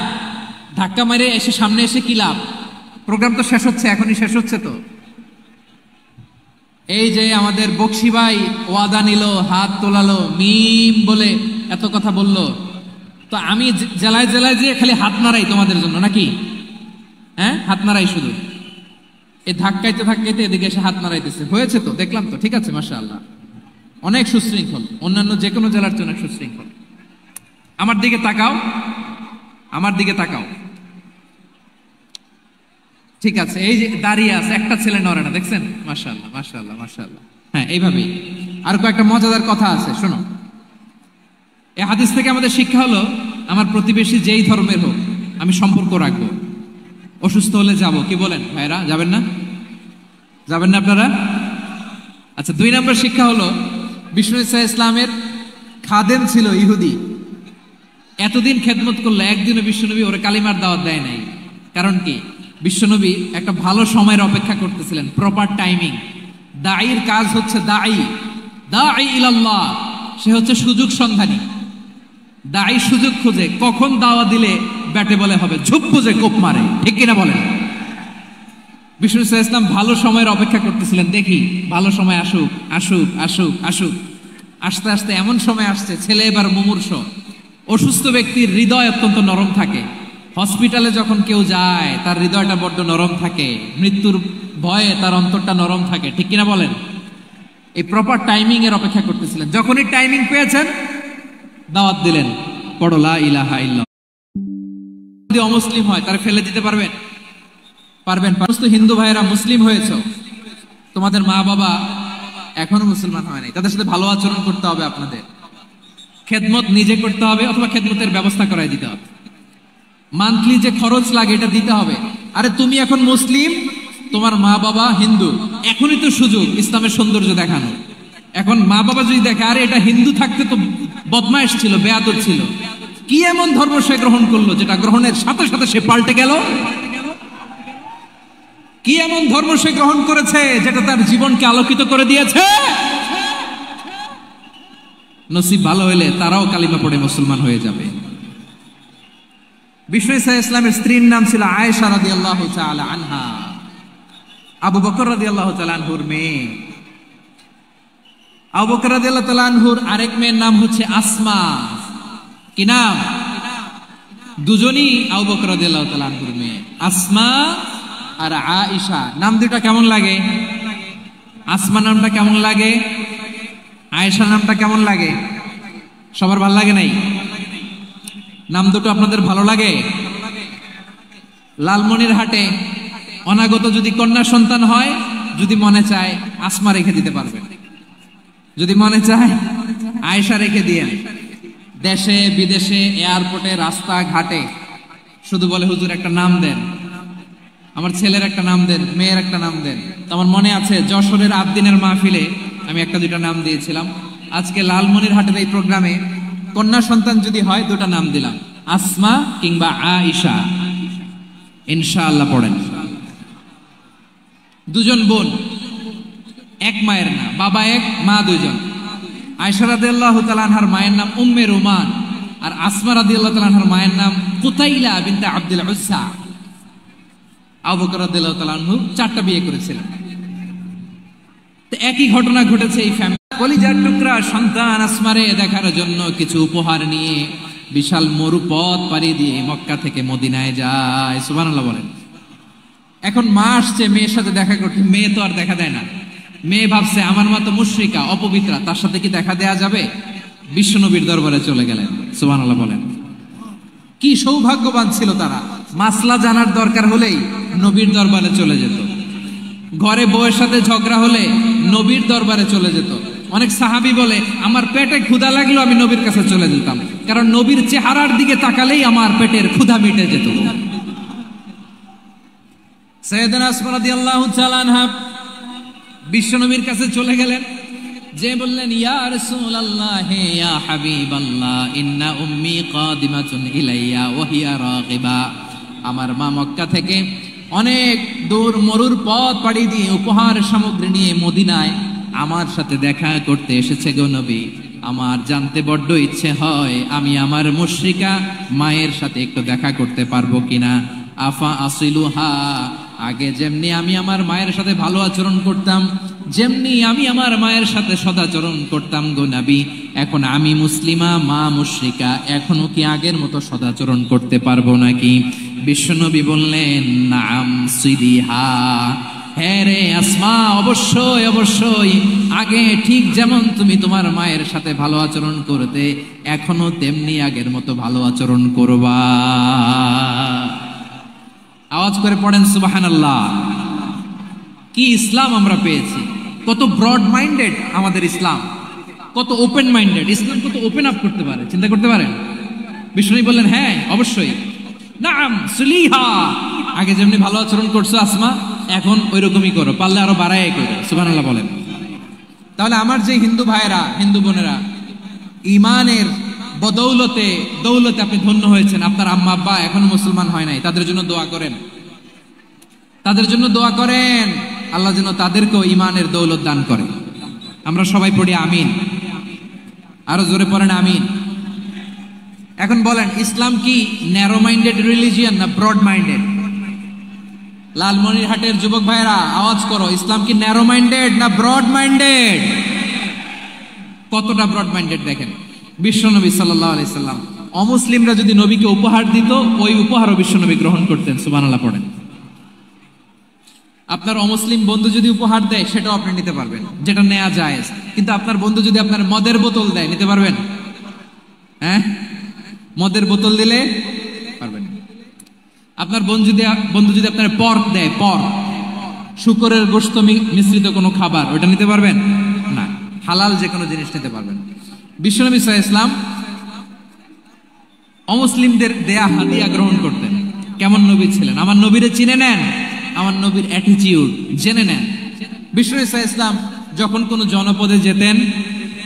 ধাক্কা মেরে এসে সামনে এসে কি লাভ? প্রোগ্রাম তো শেষ হচ্ছে, এখনই শেষ হচ্ছে। তো এই যে আমাদের বক্সি ভাই ওয়াদা নিল, হাত তোলালো, মিম বলে এত কথা বলল, তো আমি জেলায় জেলায় যে খালি হাত নাড়াই তোমাদের জন্য নাকি? হ্যাঁ, হাত নাড়াই শুধু। এই ধাক্কাইতে ধাক্কাইতে এদিকে এসে হাত নাড়াইতেছে, হয়েছে তো, দেখলাম তো, ঠিক আছে, মাশাআল্লাহ, অনেক সুশৃঙ্খল, অন্যান্য যে কোনো জেলার জন্য সুশৃঙ্খল। আমার দিকে তাকাও, আমার দিকে তাকাও, ঠিক আছে। এই যে দাঁড়িয়ে আছে, একটা ছেলে নড়ে না, দেখছেন? মাশাআল্লাহ, মাশাআল্লাহ, মাশাআল্লাহ। হ্যাঁ, এইভাবেই। আর কয়েকটা মজাদার কথা আছে, শোনো। এই হাদিস থেকে আমাদের শিক্ষা হলো, আমার প্রতিবেশী যেই ধর্মের হোক আমি সম্পর্ক রাখবো। অসুস্থ হলে যাব, কি বলেন ভাইরা? যাবেন না? যাবেন না আপনারা? আচ্ছা, 2 নম্বর শিক্ষা হলো, বিষ্ণু ঈসা ইসলামের খাদেম ছিল ইহুদি, এতদিন খেদমত করলো, একদিনও বিশ্বনবী ওরে কালিমার দাওয়াত দেয় নাই। কারণ কি? বিশ্বনবী একটা ভালো সময়ের অপেক্ষা করতেছিলেন, প্রপার টাইমিং। দাঈর কাজ হচ্ছে দাঈ ইলাল্লাহ, সে হচ্ছে সুযোগ সন্ধানী। দাঈ সুযোগ খোঁজে, কখন দাওয়া দিলে ব্যাটে বলে হবে, ঝুপ বুঝে কোপ মারে, ঠিক কিনা বলেন? বিষ্ণু ঈসা ইসলাম ভালো সময়ের অপেক্ষা করতেছিলেন, দেখি ভালো সময় আসুক আসুক আসুক আসুক। আস্তে আস্তে এমন সময় আসছে, ছেলে এবার মুমূর্ষ, অসুস্থ ব্যক্তির হৃদয় অত্যন্ত নরম থাকে। হসপিটালে যখন কেউ যায় তার হৃদয়টা বড্ড নরম থাকে, মৃত্যুর ভয়ে তার অন্তরটা নরম থাকে, ঠিক কিনা বলেন? এই প্রপার টাইমিং এর অপেক্ষা করতেছিলেন। যখনই টাইমিং পেয়েছেন, দাওয়াত দিলেন, পড়ো লা ইলাহা ইল্লাল্লাহ। যদি অমুসলিম হয় তারা ফেলে দিতে পারবেন? পারবেন? সমস্ত হিন্দু ভাইয়েরা মুসলিম হয়েছে, তোমাদের মা বাবা এখনো মুসলমান হয় নাই, তাদের সাথে ভালো আচরণ করতে হবে, আপনাদের খেদমত নিজে করতে হবে, অথবা খেদমতের ব্যবস্থা করাই দিতে হবে। মান্থলি যে খরচ লাগে এটা দিতে হবে। আরে তুমি এখন মুসলিম, তোমার মা বাবা হিন্দু, এখনই তো সুযোগ ইসলামের সৌন্দর্য দেখানো। এখন মা বাবা যদি দেখে, আরে এটা হিন্দু থাকতে তো বদমাইশ ছিল, বেয়াদব ছিল, কি এমন ধর্ম সে গ্রহণ করলো যেটা গ্রহণের সাথে সাথে সে পাল্টে গেল? কি এমন ধর্ম সে গ্রহণ করেছে যেটা তার জীবনকে আলোকিত করে দিয়েছে? নসিব ভালো হইলে তারাও কালিমা পড়ে মুসলমান হয়ে যাবে। বিষ্ণু ঈসা ইসলামের স্ত্রীর নাম ছিল আয়েশা রাদিয়াল্লাহু তাআলা আনহা, আবু বকর রাদিয়াল্লাহু তাআলা আনহুর মেয়ে। আবু বকর রাদিয়াল্লাহু তাআলা আনহুর আরেক মেয়ের নাম হচ্ছে আসমা। কি নাম? দুজনই আবু বকর রাদিয়াল্লাহু তাআলা আনহুর মেয়ে, আসমা আর আয়েশা। নাম দুটো কেমন লাগে? আসমা নামটা কেমন লাগে? আয়েশা নামটা কেমন লাগে? সবার ভালো লাগে নাই? নাম দুটো আপনাদের ভালো লাগে? লালমনিরহাটে অনাগত যদি কন্যা সন্তান হয়, যদি মনে চায় আসমা রেখে দিতে পারবেন, যদি মনে চায় আয়েশা রেখে দিয়েন। দেশে বিদেশে এয়ারপোর্টে রাস্তা ঘাটে শুধু বলে, হুজুর একটা নাম দেন, আমার ছেলের একটা নাম দেন, মেয়ের একটা নাম দেন। তো আমার মনে আছে যশোরের আদ্দিনের মাহফিলে আমি একটা দুইটা নাম দিয়েছিলাম। আজকে লালমনিরহাটের এই প্রোগ্রামে কন্যা সন্তান যদি হয়, দুটা নাম দিলাম, আসমা কিংবা আয়েশা। ইনশাআল্লাহ পড়েন। দুজন বোন, এক মায়ের না, বাবা এক মা দুইজন। আয়েশা রাদিয়াল্লাহু তাআলা আনহার মায়ের নাম উম্মে রুমান, আর আসমা রাদিয়াল্লাহু তাআলা আনহার মায়ের নাম কুতাইলা বিনতে আব্দুল উজ্জা। আবু বকর রাদিয়াল্লাহু তাআলা আনহু 4টা বিয়ে করেছিলেন। তো একই ঘটনা ঘটেছে এই ফ্যামিলি। কলিজার টুকরা সন্তান আসমারে দেখার জন্য কিছু উপহার নিয়ে বিশাল মরুপথ পাড়ি দিয়ে মক্কা থেকে মদিনায় যায়। সুবহানাল্লাহ বলেন। এখন মা আসছে মেয়ের সাথে দেখা করতে, মেয়ে তো আর দেখা দেয় না। মেয়ে ভাবছে আমার মা তো মুশরিকা, অপবিত্রা, তার সাথে কি দেখা দেয়া যাবে? বিশ্বনবীর দরবারে চলে গেলেন। সুবহানাল্লাহ বলেন। কি সৌভাগ্যবান ছিল তারা, মাসলা জানার দরকার হলেই নবীর দরবারে চলে যেত। ঘরে বউয়ের সাথে ঝগড়া হলে নবীর দরবারে চলে যেত। অনেক সাহাবী বলে, আমার পেটে ক্ষুধা লাগলো আমি নবীর কাছে চলে যেতাম, কারণ নবীর চেহারার দিকে তাকালেই আমার পেটের ক্ষুধা মিটে যেত। সাইয়েদানা আসমা রাদিয়াল্লাহু তাআলা আনহা বিশ্বনবীর কাছে চলে গেলেন, যে বললেন, ইয়া রাসূলুল্লাহ ইয়া হাবিবাল্লাহ ইন্না উম্মি কাদিমাতুন ইলাইয়া ওয়া হিয়া রাগিবা। আমার মা মক্কা থেকে অনেক দূর মরুর পথ পাড়ি দিয়ে উপহার সামগ্রী নিয়ে মদিনায় আমার সাথে দেখা করতে এসেছে গো নবী। আমার জানতে বড্ড ইচ্ছে হয় আমি আমার মুশরিকা মায়ের সাথে একটু দেখা করতে পারবো কিনা। আফা আসিলুহা, আগে যেমনি আমি আমার মায়ের সাথে ভালো আচরণ করতাম, যেমনি আমি আমার মায়ের সাথে সদাচরণ করতাম গো নবী, এখন আমি মুসলিমা, মা মুশরিকা, এখনো কি আগের মতো সদাচরণ করতে পারবো নাকি? বিশ্বনবী বললেন, নাম সিদিহা, হ্যাঁ রে আসমা, অবশ্যই অবশ্যই, আগে ঠিক যেমন তুমি তোমার মায়ের সাথে ভালো আচরণ করতে, এখনো তেমনি আগের মতো ভালো আচরণ করবা। আওয়াজ করে পড়েন সুবহানাল্লাহ। কি ইসলাম আমরা পেয়েছি! কত ব্রড মাইন্ডেড আমাদের ইসলাম, কত ওপেন মাইন্ডেড ইসলাম, কত ওপেন আপ করতে পারে, চিন্তা করতে পারেন। বিষ্ণু বললেন, হ্যাঁ অবশ্যই, নাম সুলিহা, আগে যেমনি ভালো আচরণ করছো আসমা, এখন ওই রকমই করো, পারলে আরো বাড়ায় করো। সুবহানাল্লাহ বলেন। তাহলে আমার যে হিন্দু ভাইয়েরা, হিন্দু বোনেরা, ইমানের বদৌলতে দৌলতে আপনি ধন্য হয়েছেন, আপনার আম্মা আব্বা এখনো মুসলমান হয় নাই, তাদের জন্য দোয়া করেন, তাদের জন্য দোয়া করেন, আল্লাহ যেন তাদেরকেও ইমানের দৌলত দান করে। আমরা সবাই পড়ি আমিন, আরো জোরে পড়েন আমিন। এখন বলেন, ইসলাম কি ন্যারো মাইন্ডেড রিলিজিয়ান না ব্রড মাইন্ডেড? লালমনিরহাটের যুবক ভাইরা আওয়াজ করো, ইসলাম কি ন্যারো মাইন্ডেড না ব্রড মাইন্ডেড? কতটা ব্রড মাইন্ডেড দেখেন। বিশ্বনবী সাল্লাল্লাহু আলাইহি সাল্লাম অমুসলিমরা যদি নবীকে উপহার দিত, ওই উপহারও বিশ্বনবী গ্রহণ করতেন। সুবহানাল্লাহ পড়েন। আপনার অমুসলিম বন্ধু যদি উপহার দেয়, সেটাও আপনি নিতে পারবেন, যেটা নেওয়া যায়। কিন্তু আপনার বন্ধু যদি আপনার মদের বোতল দেয়, নিতে পারবেন? হ্যাঁ, মদের বোতল দিলে পারবেন। আপনার বন্ধু যদি আপনার পর্ক দেয়, পর্ক, শুকরের গোশত মিশ্রিত কোনো খাবার, ওটা নিতে পারবেন না। হালাল যে কোনো জিনিস নিতে পারবেন। বিশ্বনবী সাল্লাল্লাহু আলাইহি ওয়াসাল্লাম অমুসলিমদের দেয়া হাদিয়া গ্রহণ করতেন। কেমন নবী ছিলেন! আমার নবীরে চিনে নেন, আমার নবীর অ্যাটিটিউড জেনে নেন। বিশ্বনবী সাল্লাল্লাহু আলাইহি ওয়াসাল্লাম যখন কোনো জনপদে যেতেন,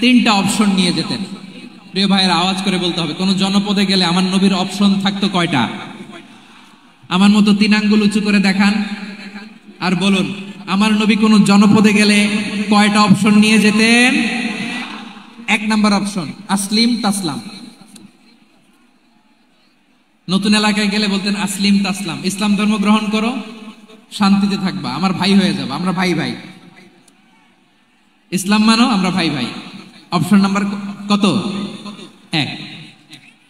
3টা অপশন নিয়ে যেতেন। প্রিয় ভাইয়ের আওয়াজ করে বলতে হবে, কোন জনপদে গেলে আমার নবীর অপশন থাকতো কয়টা? আমার মতো 3 আঙ্গুল উঁচু করে দেখান আর বলুন, আমার নবী কোন জনপদে গেলে কয়টা অপশন নিয়ে যেতেন? 1 নাম্বার অপশন, আসলিম তাসলাম। নতুন এলাকায় গেলে বলতেন আসলিম তাসলাম, ইসলাম ধর্ম গ্রহণ করো, শান্তিতে থাকবা, আমার ভাই হয়ে যাবে, আমরা ভাই ভাই, ইসলাম মানো, আমরা ভাই ভাই। অপশন নাম্বার কত? 1।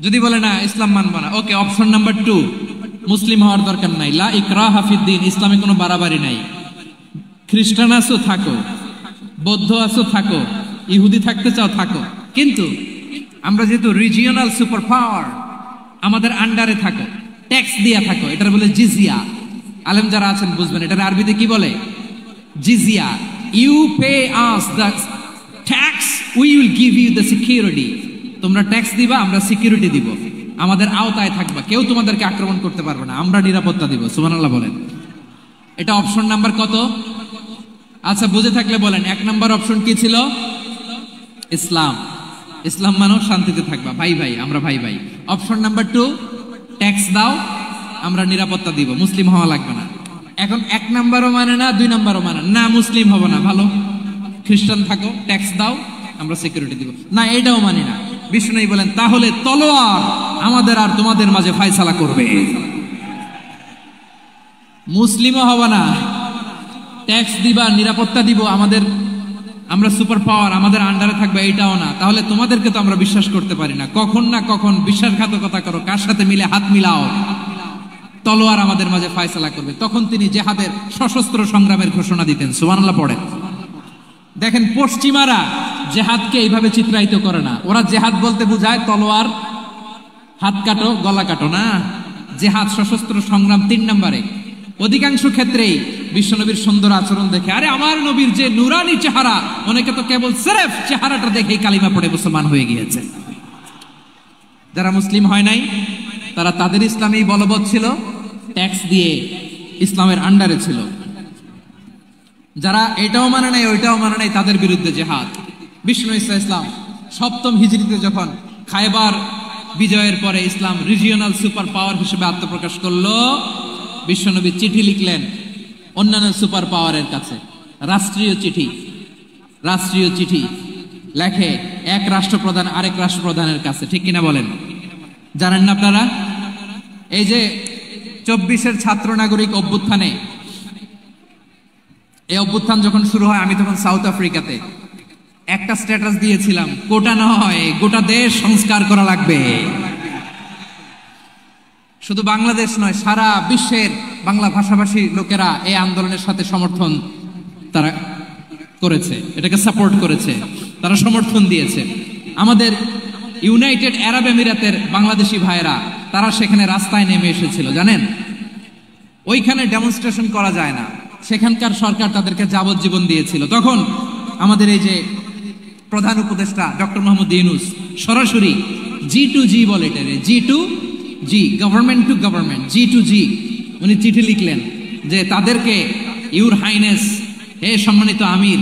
যদি বলে না ইসলাম মানবো না, ওকে, অপশন নাম্বার 2, মুসলিম হওয়ার দরকার নাই, লা ইকরাহা ফিদ্দিন, ইসলামে কোনো বাড়াবাড়ি নাই। খ্রিস্টান আছো থাকো, বৌদ্ধ আছো থাকো, ইহুদি থাকতে চাও থাকো, কিন্তু আমরা যেহেতু রিজিওনাল সুপার পাওয়ার, আমাদের আন্ডারে থাকো, ট্যাক্স দিয়া থাকো, এটার বলে জিজিয়া। আলেম যারা আছেন বুঝবেন, এটার আরবিতে কি বলে? জিজিয়া। You pay us the tax, we will give you the security. তোমরা ট্যাক্স দিবা, আমরা সিকিউরিটি দিব, আমাদের আওতায় থাকবা, কেউ তোমাদেরকে আক্রমণ করতে পারবে না, আমরা নিরাপত্তা দিব। সুবহানাল্লাহ বলেন। এটা অপশন নাম্বার কত? আচ্ছা, বুঝে থাকলে বলেন, 1 নাম্বার অপশন কি ছিল? ইসলাম। ইসলাম মানো, শান্তিতে থাকবা, ভাই ভাই, আমরা ভাই ভাই। অপশন নাম্বার 2, ট্যাক্স দাও, আমরা নিরাপত্তা দিব, মুসলিম হওয়া লাগবে না। এখন 1 নাম্বারও মানে না, 2 নাম্বারও মানে না, মুসলিম হবো না, ভালো, খ্রিস্টান থাকো, ট্যাক্স দাও, আমরা সিকিউরিটি দিব না, এটাও মানি না। বিষ্ণু বলেন, তাহলে তলোয়ার আমাদের আর তোমাদের মাঝে ফয়সালা করবে। মুসলিমও হবা না, ট্যাক্স দিবা, নিরাপত্তা দিব, আমরা সুপার পাওয়ার, আমাদের আন্ডারে থাকবে, এইটাও না। তাহলে তোমাদেরকে তো আমরা বিশ্বাস করতে পারি না, কখন না কখন বিশ্বাসঘাতকতা করো, কার সাথে মিলে হাত মিলাও, তলোয়ার আমাদের মাঝে ফয়সালা করবে। তখন তিনি জেহাদের সশস্ত্র সংগ্রামের ঘোষণা দিতেন। সুবহানাল্লাহ পড়ে। দেখেন, পশ্চিমারা জেহাদকে এইভাবে চিত্রায়িত করে না। ওরা জেহাদ বলতে বুঝায় তলোয়ার, হাত কাটো, গলা কাটো না। জেহাদ সশস্ত্র সংগ্রাম 3 নম্বরে। অধিকাংশ ক্ষেত্রেই বিশ্বনবীর সুন্দর আচরণ দেখে, আরে আমার নবীর যে নুরানি চেহারা, অনেকে তো কেবল সিরেফ চেহারাটা দেখেই কালিমা পড়ে মুসলমান হয়ে গিয়েছে। যারা মুসলিম হয় নাই, তারা তাদের ইসলামেই বলবৎ ছিল, ট্যাক্স দিয়ে ইসলামের আন্ডারে ছিল। যারা এটাও মানে নাই, ওইটাও মানে নাই, তাদের বিরুদ্ধে জেহাদ। বিষ্ণু ইসা ইসলাম 7ম হিজরিতে যখন খায়বার বিজয়ের পরে ইসলাম রিজিওনাল সুপার পাওয়ার হিসেবে আত্মপ্রকাশ করলো, বিশ্বনবী চিঠি লিখলেন অন্যান্য সুপার পাওয়ারের কাছে, রাষ্ট্রীয় চিঠি লেখে এক রাষ্ট্রপ্রধান আরেক রাষ্ট্রপ্রধানের কাছে, ঠিক কিনা বলেন? জানেন না আপনারা? এই যে 24-এর ছাত্র নাগরিক অভ্যুত্থানে, এই অভ্যুত্থান যখন শুরু হয় আমি তখন সাউথ আফ্রিকাতে, একটা স্ট্যাটাস দিয়েছিলাম, কোটা নয় গোটা দেশ সংস্কার করা লাগবে। শুধু বাংলাদেশ নয়, সারা বিশ্বের বাংলা ভাষাভাষী লোকেরা এই আন্দোলনের সাথে সমর্থন তারা করেছে, এটাকে সাপোর্ট করেছে, তারা সমর্থন দিয়েছে। আমাদের ইউনাইটেড আরব আমিরাতের বাংলাদেশি ভাইরা তারা সেখানে রাস্তায় নেমে এসেছিল, জানেন? ওইখানে ডেমনস্ট্রেশন করা যায় না, সেখানকার সরকার তাদেরকে যাবজ্জীবন দিয়েছিল। তখন আমাদের এই যে প্রধান উপদেষ্টা ডক্টর মোহাম্মদ ইউনূস সরাসরি G2G বলে, এটারে G2G, government to government, G2G, উনি চিঠি লিখলেন যে তাদেরকে, ইউর হাইনেস, হে সম্মানিত আমির,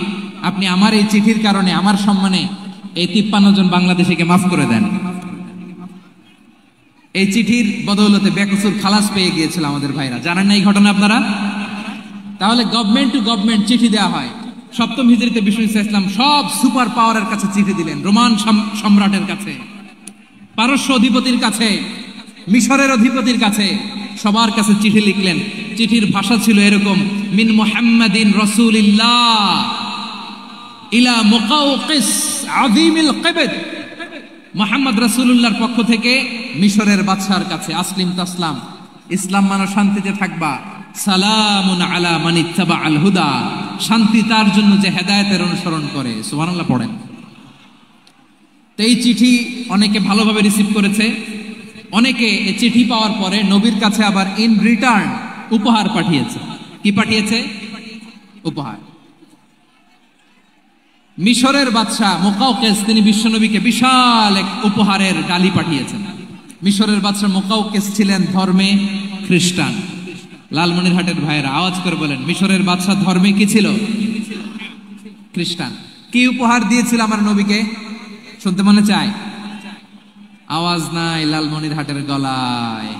আপনি আমার এই চিঠির কারণে আমার সম্মানে এই 53 জন বাংলাদেশিকে মাফ করে দেন। এই চিঠির বদৌলতে বেকসুর খালাস পেয়ে গিয়েছিল আমাদের ভাইরা, জানেন না এই ঘটনা আপনারা? তাহলে গভর্নমেন্ট টু গভর্নমেন্ট চিঠি দেওয়া হয়। সপ্তম হিজরিতে বিষ্ণু ইসলাম সব সুপার পাওয়ারের কাছে চিঠি দিলেন, রোমান সম্রাটের কাছে, পারস্য অধিপতির কাছে, মিশরের অধিপতির কাছে, সবার কাছে চিঠি লিখলেন। চিঠির ভাষা ছিল এরকম, মিন মুহাম্মাদিন রাসূলিল্লাহ ইলা মুকাওকিস আযীমিল কিবত, মুহাম্মদ রাসূলুল্লাহর পক্ষ থেকে মিশরের বাদশার কাছে, আসলিম তাসলাম, ইসলাম মানো শান্তিতে থাকবা, সালামুন আলা মান ইত্তাবা আল হুদা, শান্তি তার জন্য যে হেদায়েতের অনুসরণ করে। সুবহানাল্লাহ পড়েন। তো এই চিঠি অনেকে ভালোভাবে রিসিভ করেছে, অনেকে এই চিঠি পাওয়ার পরে নবীর কাছে আবার ইন রিটার্ন উপহার পাঠিয়েছে। কি পাঠিয়েছে? উপহার। মিশরের বাদশা মুকাওকিস তিনি বিশ্বনবীকে বিশাল এক উপহারের ডালি পাঠিয়েছেন। মিশরের বাদশা মুকাওকিস ছিলেন ধর্মে খ্রিস্টান। লালমনিরহাটের ভাইয়েরা আওয়াজ করে বলেন, মিশরের বাদশা ধর্মে কি ছিল? খ্রিস্টান। কি উপহার দিয়েছিল আমার নবীকে? শুনতে মনে চায়? আওয়াজ নাই লালমনিরহাটের গলায়,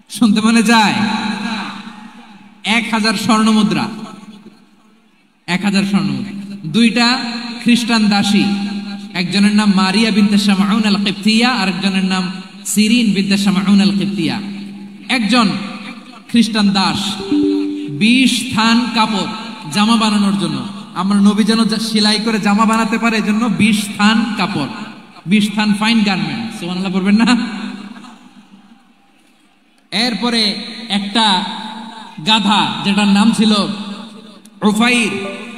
শুনতে মনে যায়? 1000 স্বর্ণ মুদ্রা, 1000 স্বর্ণ মুদ্রা। 2টা খ্রিস্টান দাসী, একজনের নাম মারিয়া বিনতে শামউন আল কিবতিয়া, আরেকজনের নাম সিরিন বিনতে শামউন আল কিবতিয়া। একজন খ্রিস্টান দাস 20 থান কাপড় জামা বানানোর জন্য, আমরা নবী যেন সেলাই করে জামা বানাতে পারে এজন্য 20 থান কাপড়, 20 থান ফাইন গার্মেন্ট। সুবহানাল্লাহ পড়বেন না? এরপরে একটা গাধা যেটার নাম ছিল উফাইর,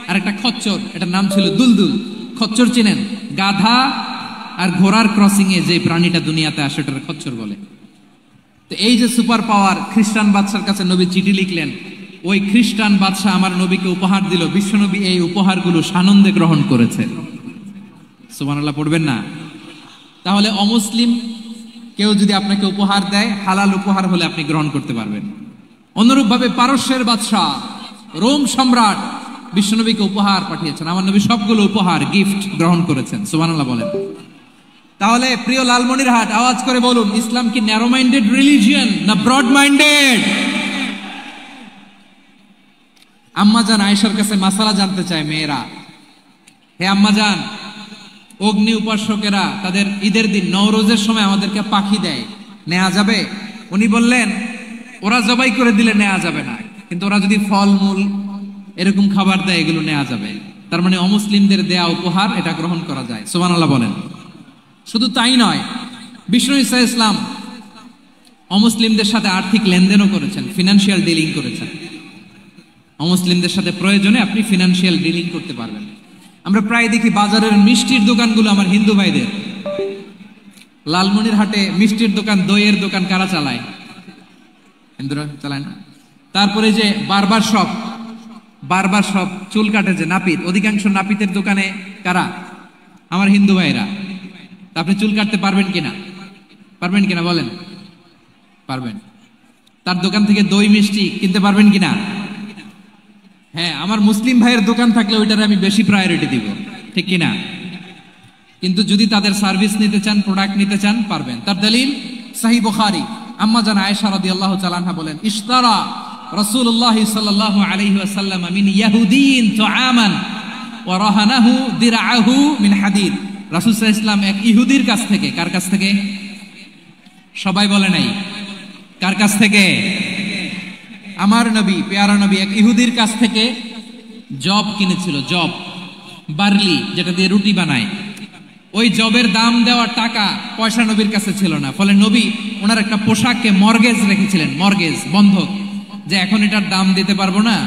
আর একটা খচ্চর, এটার নাম ছিল দুলদুল। খচ্চর চিনেন? গাধা আর ঘোড়ার ক্রসিং এ যে প্রাণীটা দুনিয়াতে আসে ওটার খচ্চর বলে। তো এই যে সুপার পাওয়ার খ্রিস্টান বাদশার কাছে নবী চিঠি লিখলেন, ওই খ্রিস্টান বাদশা আমার নবীকে উপহার দিল, বিশ্বনবী এই উপহারগুলো সানন্দে গ্রহণ করেছে। সুবহানাল্লাহ পড়বেন না? তাহলে অমুসলিম কেউ যদি আপনাকে উপহার দেয়, হালাল উপহার হলে আপনি গ্রহণ করতে পারবেন। অনুরূপভাবে পারস্যের বাদশা, রোম সম্রাট বিশ্বনবীকে উপহার পাঠিয়েছেন, আমার নবী সবগুলো উপহার গিফট গ্রহণ করেছেন। সুবহানাল্লাহ বলেন। তাহলে প্রিয় লালমনিরহাট আওয়াজ করে বলুন, ইসলাম কি ন্যারো মাইন্ডেড রিলিজিয়ন না ব্রড মাইন্ডেড? আম্মাজান আয়েশার কাছে মাসালা জানতে চায় মেয়েরা, হে আম্মাজান, অগ্নি উপাসকেরা তাদের ঈদের দিন নওরোজের সময় আমাদেরকে পাখি দেয়, নেওয়া যাবে? উনি বললেন, ওরা জবাই করে দিলে নেওয়া যাবে না, কিন্তু ওরা যদি ফলমূল এরকম খাবার দেয় এগুলো নেওয়া যাবে। তার মানে অমুসলিমদের দেয়া উপহার এটা গ্রহণ করা যায়। সুবহানাল্লাহ বলেন। শুধু তাই নয়, বিষ্ণু ঈসা ইসলাম অমুসলিমদের সাথে আর্থিক লেনদেনও করেছেন, ফিনান্সিয়াল ডিলিং করেছেন। অমুসলিমদের সাথে প্রয়োজনে আপনি ফিনান্সিয়াল ডিলিং করতে পারবেন। আমরা প্রায় দেখি বাজারের মিষ্টির দোকানগুলো আমার হিন্দু ভাইদের। লালমনিরহাটে মিষ্টির দোকান, দইয়ের দোকান কারা চালায়? হিন্দুরা চালায় না। তারপরে যে বারবার শপ, চুল কাটে যে নাপিত, অধিকাংশ নাপিতের দোকানে কারা? আমার হিন্দু ভাইরা। আপনি চুল কাটতে পারবেন কিনা? পারবেন কিনা বলেন? পারবেন। তার দোকান থেকে দই মিষ্টি কিনতে পারবেন কিনা? হ্যাঁ, আমার মুসলিম ভাইয়ের দোকান থাকলে ওইটারে আমি বেশি প্রায়োরিটি দিব, ঠিক কিনা? কিন্তু যদি তাদের সার্ভিস নিতে চান, প্রোডাক্ট নিতে চান, পারবেন। তার দলিল সহিহ বুখারী, আম্মা জান আয়েশা রাদিয়াল্লাহু তাআলা আনহা বলেন, ইশতারা রাসূলুল্লাহ সাল্লাল্লাহু আলাইহি ওয়াসাল্লাম মিন ইয়াহুদিয়িন তুআমান ওয়া রাহানাহু দিরআহু মিন হাদিদ। রাসূল সাল্লাল্লাহু আলাইহি ওয়াসাল্লাম এক ইহুদির কাছ থেকে, কার কাছ থেকে? সবাই বলে নাই, কার কাছ থেকে? আমার নবী, পেয়ারা নবী এক ইহুদির কাছ থেকে জব কিনেছিল। জব, বার্লি, যেটা দিয়ে রুটি বানায়। ওই জবের দাম দেওয়ার টাকা পয়সা নবীর কাছে ছিল না, ফলে নবী ওনার একটা পোশাককে মর্গেজ রেখেছিলেন, মর্গেজ, বন্ধক, যে এখন এটার দাম দিতে পারবো না,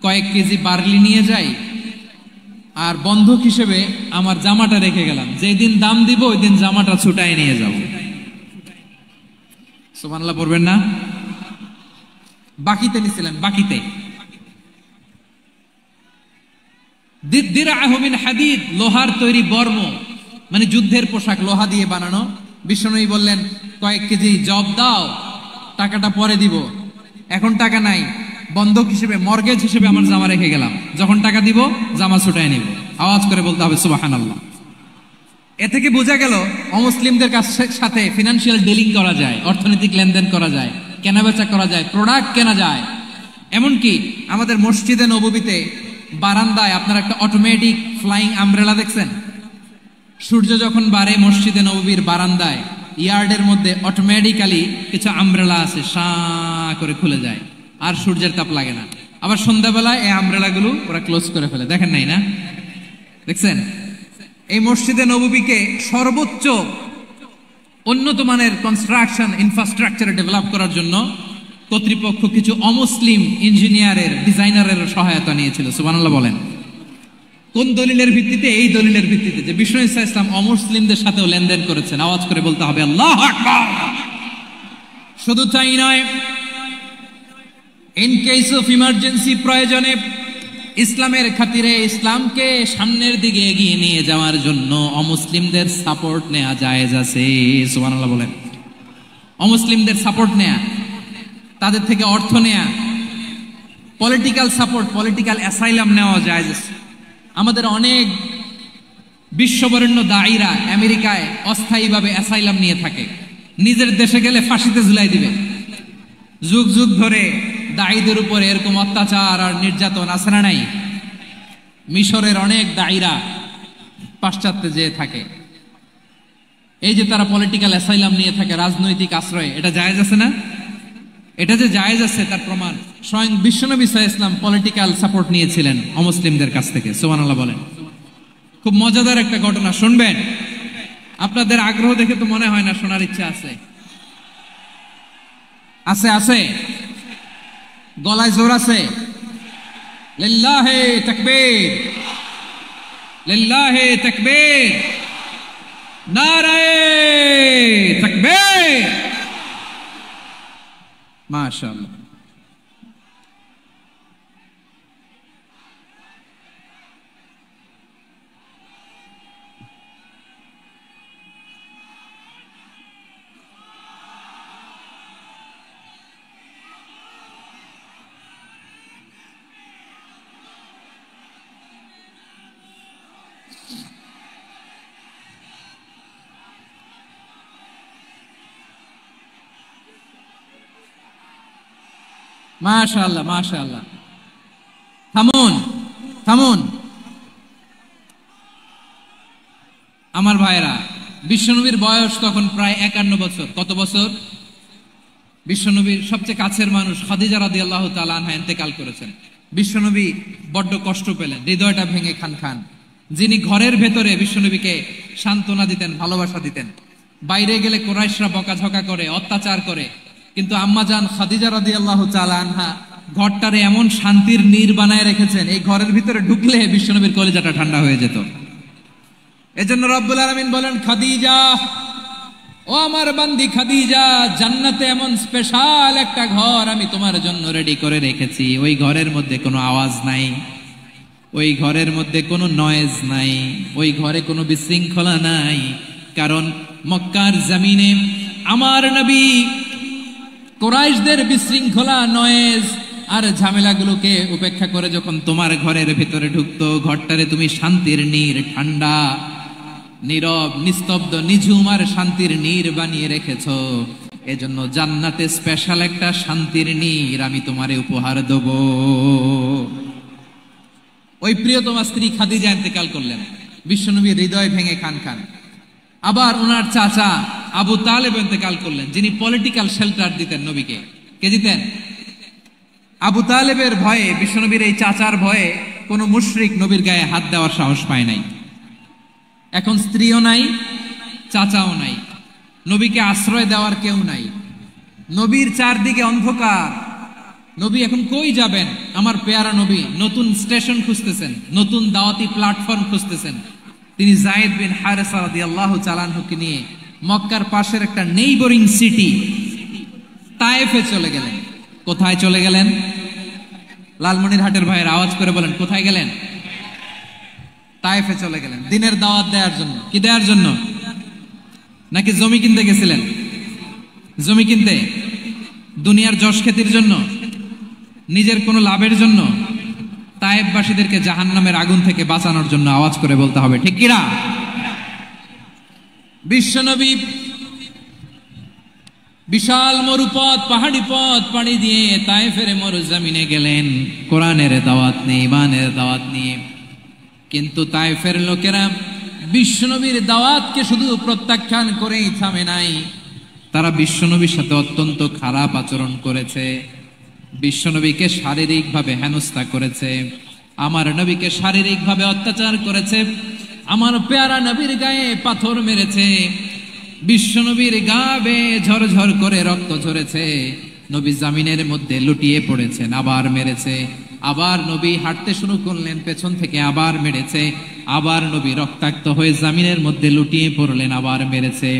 কয়েক কেজি বার্লি নিয়ে যাই আর বন্ধক হিসেবে আমার জামাটা রেখে গেলাম, যেদিন দাম দিব ওই দিন জামাটা ছুটায় নিয়ে যাব। সুবহানাল্লাহ পড়বেন না? বাকিতে নিছিলেন, বাকিতে। দিরআহু মিন হাদিদ, লোহার তৈরি বর্ম, মানে যুদ্ধের পোশাক, লোহা দিয়ে বানানো। বিশ্বনবী বললেন, কয়েক কেজি জব দাও, টাকাটা পরে দিব, এখন টাকা নাই, বন্ধক হিসেবে, মর্গেজ হিসেবে আমার জামা রেখে গেলাম, যখন টাকা দিব জামা ছুটায় নিব। আওয়াজ করে বলতে হবে সুবহানাল্লাহ। এ থেকে বোঝা গেল অমুসলিমদের সাথে ফিনান্সিয়াল ডিলিং করা যায়, অর্থনৈতিক লেনদেন করা যায়, কেনাবেচা করা যায়, প্রোডাক্ট কেনা যায়। এমনকি আমাদের মসজিদে নববীতে বারান্দায় আপনারা একটা অটোমেটিক ফ্লাইং আমব্রেলা দেখছেন? সূর্য যখন বাড়ে মসজিদে নববীর বারান্দায় ইয়ার্ডের মধ্যে অটোমেটিক্যালি কিছু আমব্রেলা আছে, শাঁ করে খুলে যায়, আর সূর্যের তাপ লাগে না। আবার সন্ধ্যাবেলায় এই আমব্রেলাগুলো ওরা ক্লোজ করে ফেলে, দেখেন নাই না? দেখছেন? এই মসজিদে নববীকে সর্বোচ্চ উন্নত মানের কনস্ট্রাকশন ইনফ্রাস্ট্রাকচার ডেভেলপ করার জন্য কর্তৃপক্ষ কিছু অমুসলিম ইঞ্জিনিয়ারের, ডিজাইনারের সহায়তা নিয়েছিল। সুবহানাল্লাহ বলেন। কোন দলিলের ভিত্তিতে? এই দলিলের ভিত্তিতে যে বিষ্ণু ঈসা ইসলাম অমুসলিমদের সাথেও লেনদেন করেছেন। আওয়াজ করে বলতে হবে আল্লাহু আকবার। শুধু তাই নয়, ইন কেস অফ ইমার্জেন্সি, প্রয়োজনে ইসলামের খাতিরে, ইসলামকে সামনের দিকে এগিয়ে নিয়ে যাওয়ার জন্য অমুসলিমদের সাপোর্ট নেওয়া জায়েজ আছে। সুবহানাল্লাহ বলেন। অমুসলিমদের সাপোর্ট নেয়া, তাদের থেকে অর্থ নেয়া, পলিটিক্যাল সাপোর্ট, পলিটিক্যাল অ্যাসাইলাম নেওয়া জায়েজ আছে। আমাদের অনেক বিশ্ববরেণ্য দায়ীরা আমেরিকায় অস্থায়ীভাবে অ্যাসাইলাম নিয়ে থাকে, নিজের দেশে গেলে ফাঁসিতে ঝুলাই দিবে। যুগ যুগ ধরে দায়ীদের উপরে এরকম অত্যাচার আর নির্যাতন আছে না নাই? মিশরের অনেক দায়ীরা পাশ্চাত্যে যেয়ে থাকে। এই যে তারা পলিটিক্যাল অ্যাসাইলাম নিয়ে থাকে, রাজনৈতিক আশ্রয়, এটা জায়েজ আছে না? এটা যে জায়েজ আছে তার প্রমাণ স্বয়ং বিশ্বনবী সাল্লাল্লাহু আলাইহি ওয়াসাল্লাম পলিটিক্যাল সাপোর্ট নিয়েছিলেন অমুসলিমদের কাছ থেকে। সুবহানাল্লাহ বলেন। খুব মজাদার একটা ঘটনা, শুনবেন? আপনাদের আগ্রহ দেখে তো মনে হয় না শোনার ইচ্ছা আছে। আছে, আছে, গলায় জোর আছে। লিল্লাহে তাকবীর, লিল্লাহে তাকবীর, নারায়ে তাকবীর। মাশাআল্লাহ। মাশাআল্লাহ, মাশাআল্লাহ। থামুন, থামুন আমার ভাইরা। বিশ্বনবীর বয়স তখন প্রায় 51 বছর। কত বছর? বিশ্বনবীর সবচেয়ে কাছের মানুষ খাদিজা রাদিয়াল্লাহু তাআলা আনহা ইন্তেকাল করেছেন। বিশ্বনবী বড্ড কষ্ট পেলেন, হৃদয়টা ভেঙে খান খান। যিনি ঘরের ভেতরে বিশ্বনবীকে সান্ত্বনা দিতেন, ভালোবাসা দিতেন, বাইরে গেলে কুরাইশরা বকাঝকা করে, অত্যাচার করে, কিন্তু আম্মাজান খাদিজা রাদিয়াল্লাহু তাআলা আনহা ঘরটারে এমন শান্তির নীড় বানায় রেখেছেন, এই ঘরের ভিতরে ঢুকলে বিশ্বনবীর কলিজাটা ঠান্ডা হয়ে যেত। এজন্য রব্বুল আলামিন বলেন, খাদিজা, ও আমার বান্দি খাদিজা, জান্নাতে এমন স্পেশাল একটা ঘর আমি তোমার জন্য রেডি করে রেখেছি। ওই ঘরের মধ্যে কোনো আওয়াজ নাই, ওই ঘরের মধ্যে কোনো নয়েজ নাই, ওই ঘরে কোনো বিশৃঙ্খলা নাই। কারণ মক্কার জমিনে আমার নবী কুরাইশদের বিশৃঙ্খলা, নয়েজ আর ঝামেলাগুলোকে উপেক্ষা করে যখন তোমার ঘরের ভিতরে ঢুকতো, ঘরটারে তুমি শান্তির নীড়, ঠান্ডা নীরব নিস্তব্ধ নিঝুম আর শান্তির নীর বানিয়ে রেখেছো, এজন্য জান্নাতে স্পেশাল একটা শান্তির নীর আমি তোমারে উপহার দেব। ওই প্রিয়তমা স্ত্রী খাদিজা ইন্তেকাল করলেন, বিশ্বনবী হৃদয় ভেঙে খান খান। আবার ওনার চাচা আবু তালেব ইন্তেকাল করলেন, যিনি পলিটিক্যাল শেল্টার দিতেন নবীকে। কে দিতেন? আবু তালেবের ভয়ে, বিশ্বনবীর এই চাচার ভয়ে কোন মুশরিক নবীর গায়ে হাত দেওয়ার সাহস পায় নাই। এখন স্ত্রীও নাই, চাচাও নাই, নবীকে আশ্রয় দেওয়ার কেউ নাই, নবীর চারদিকে অন্ধকার। নবী এখন কই যাবেন? আমার পেয়ারা নবী নতুন স্টেশন খুঁজতেছেন, নতুন দাওয়াতি প্ল্যাটফর্ম খুঁজতেছেন। তিনি যায়েদ বিন হারেসা রাদিয়াল্লাহু তাআলা আনহুকে নিয়ে মক্কার পাশের একটা নেইবরিং সিটি তায়েফে চলে গেলেন। কোথায় চলে গেলেন? লালমনিরহাটের ভাইয়ের আওয়াজ করে বলেন, কোথায় গেলেন? তায়েফে চলে গেলেন দিনের দাওয়াত দেওয়ার জন্য। কি দেওয়ার জন্য? নাকি জমি কিনতে গেছিলেন? জমি কিনতে, দুনিয়ার যশ খ্যাতির জন্য, নিজের কোনো লাভের জন্য? তায়েফবাসীদেরকে জাহান্নামের আগুন থেকে বাঁচানোর জন্য। আওয়াজ করে বলতে হবে ঠিক কিনা? বিশ্বনবী বিশাল মরুপথ, পাহাড়ি পথ পাড়ি দিয়ে তায়েফের মরুজমিনে গেলেন কোরআনের দাওয়াত নিয়ে, ইমানের দাওয়াত নিয়ে। কিন্তু তায়েফের লোকেরা বিশ্বনবীর দাওয়াতকে শুধু প্রত্যাখ্যান করেই থামে নাই, তারা বিশ্বনবীর সাথে অত্যন্ত খারাপ আচরণ করেছে, বিশ্বনবীকে শারীরিকভাবে হেনস্থা করেছে, আমার নবীকে শারীরিকভাবে অত্যাচার করেছে, আমার পেয়ারা নবীর গায়ে পাথর মেরেছে, বিশ্বনবীর গা বেয়ে ঝরঝর করে রক্ত ঝরেছে, নবী জামিনের মধ্যে লুটিয়ে পড়েছেন, আবার মেরেছে, আবার নবী হাঁটতে শুরু করলেন, পেছন থেকে আবার মেরেছে, আবার নবী রক্তাক্ত হয়ে জামিনের মধ্যে লুটিয়ে পড়লেন, আবার মেরেছে।